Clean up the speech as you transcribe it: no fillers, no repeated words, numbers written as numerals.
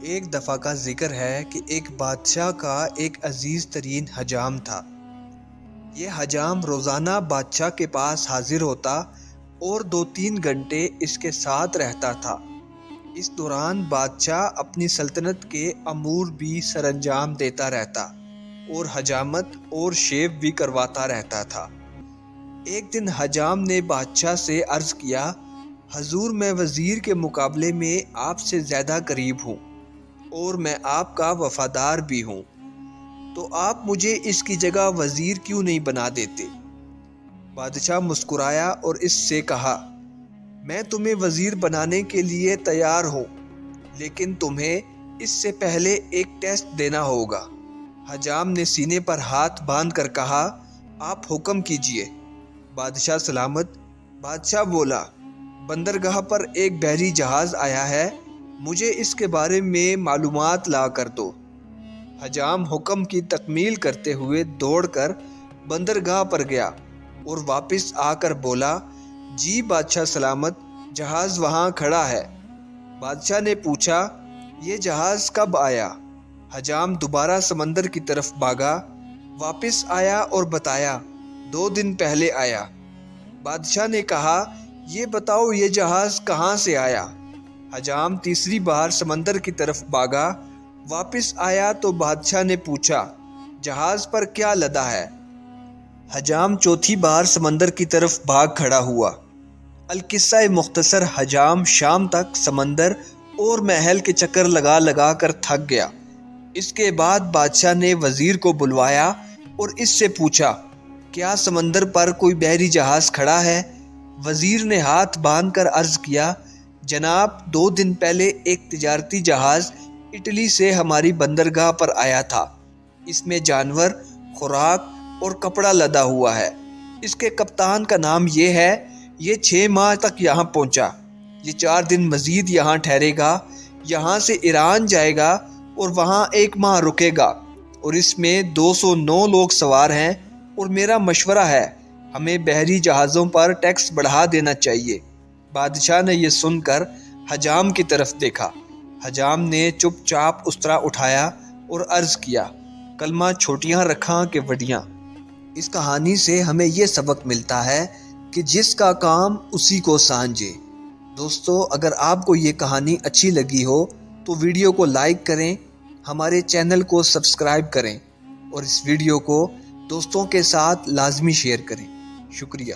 ایک دفعہ کا ذکر ہے کہ ایک بادشاہ کا ایک عزیز ترین حجام تھا۔ یہ حجام روزانہ بادشاہ کے پاس حاضر ہوتا اور 2-3 گھنٹے اس کے ساتھ رہتا تھا۔ اس دوران بادشاہ اپنی سلطنت کے امور بھی سر انجام دیتا رہتا اور حجامت اور شیو بھی کرواتا رہتا تھا۔ ایک دن حجام نے بادشاہ سے عرض کیا، حضور، میں وزیر کے مقابلے میں آپ سے زیادہ قریب ہوں اور میں آپ کا وفادار بھی ہوں، تو آپ مجھے اس کی جگہ وزیر کیوں نہیں بنا دیتے؟ بادشاہ مسکرایا اور اس سے کہا، میں تمہیں وزیر بنانے کے لیے تیار ہوں، لیکن تمہیں اس سے پہلے ایک ٹیسٹ دینا ہوگا۔ حجام نے سینے پر ہاتھ باندھ کر کہا، آپ حکم کیجئے۔ بادشاہ سلامت۔ بادشاہ بولا، بندرگاہ پر ایک بحری جہاز آیا ہے، مجھے اس کے بارے میں معلومات لا کر دو۔ حجام حکم کی تکمیل کرتے ہوئے دوڑ کر بندرگاہ پر گیا اور واپس آ کر بولا، جی بادشاہ سلامت، جہاز وہاں کھڑا ہے۔ بادشاہ نے پوچھا، یہ جہاز کب آیا؟ حجام دوبارہ سمندر کی طرف بھاگا، واپس آیا اور بتایا، 2 دن پہلے آیا۔ بادشاہ نے کہا، یہ بتاؤ یہ جہاز کہاں سے آیا؟ حجام تیسری بار سمندر کی طرف بھاگا، واپس آیا تو بادشاہ نے پوچھا، جہاز پر کیا لدا ہے؟ حجام چوتھی بار سمندر کی طرف بھاگ کھڑا ہوا۔ القصہ مختصر، حجام شام تک سمندر اور محل کے چکر لگا لگا کر تھک گیا۔ اس کے بعد بادشاہ نے وزیر کو بلوایا اور اس سے پوچھا، کیا سمندر پر کوئی بحری جہاز کھڑا ہے؟ وزیر نے ہاتھ باندھ کر عرض کیا، جناب، 2 دن پہلے ایک تجارتی جہاز اٹلی سے ہماری بندرگاہ پر آیا تھا۔ اس میں جانور، خوراک اور کپڑا لدا ہوا ہے۔ اس کے کپتان کا نام یہ ہے۔ یہ 6 ماہ تک یہاں پہنچا۔ یہ 4 دن مزید یہاں ٹھہرے گا، یہاں سے ایران جائے گا اور وہاں 1 ماہ رکے گا، اور اس میں 209 لوگ سوار ہیں، اور میرا مشورہ ہے ہمیں بحری جہازوں پر ٹیکس بڑھا دینا چاہیے۔ بادشاہ نے یہ سن کر حجام کی طرف دیکھا۔ حجام نے چپ چاپ استرا اٹھایا اور عرض کیا، کلمہ چھوٹیاں رکھاں کہ وڈیاں۔ اس کہانی سے ہمیں یہ سبق ملتا ہے کہ جس کا کام اسی کو سانجھے۔ دوستو، اگر آپ کو یہ کہانی اچھی لگی ہو تو ویڈیو کو لائک کریں، ہمارے چینل کو سبسکرائب کریں اور اس ویڈیو کو دوستوں کے ساتھ لازمی شیئر کریں۔ شکریہ۔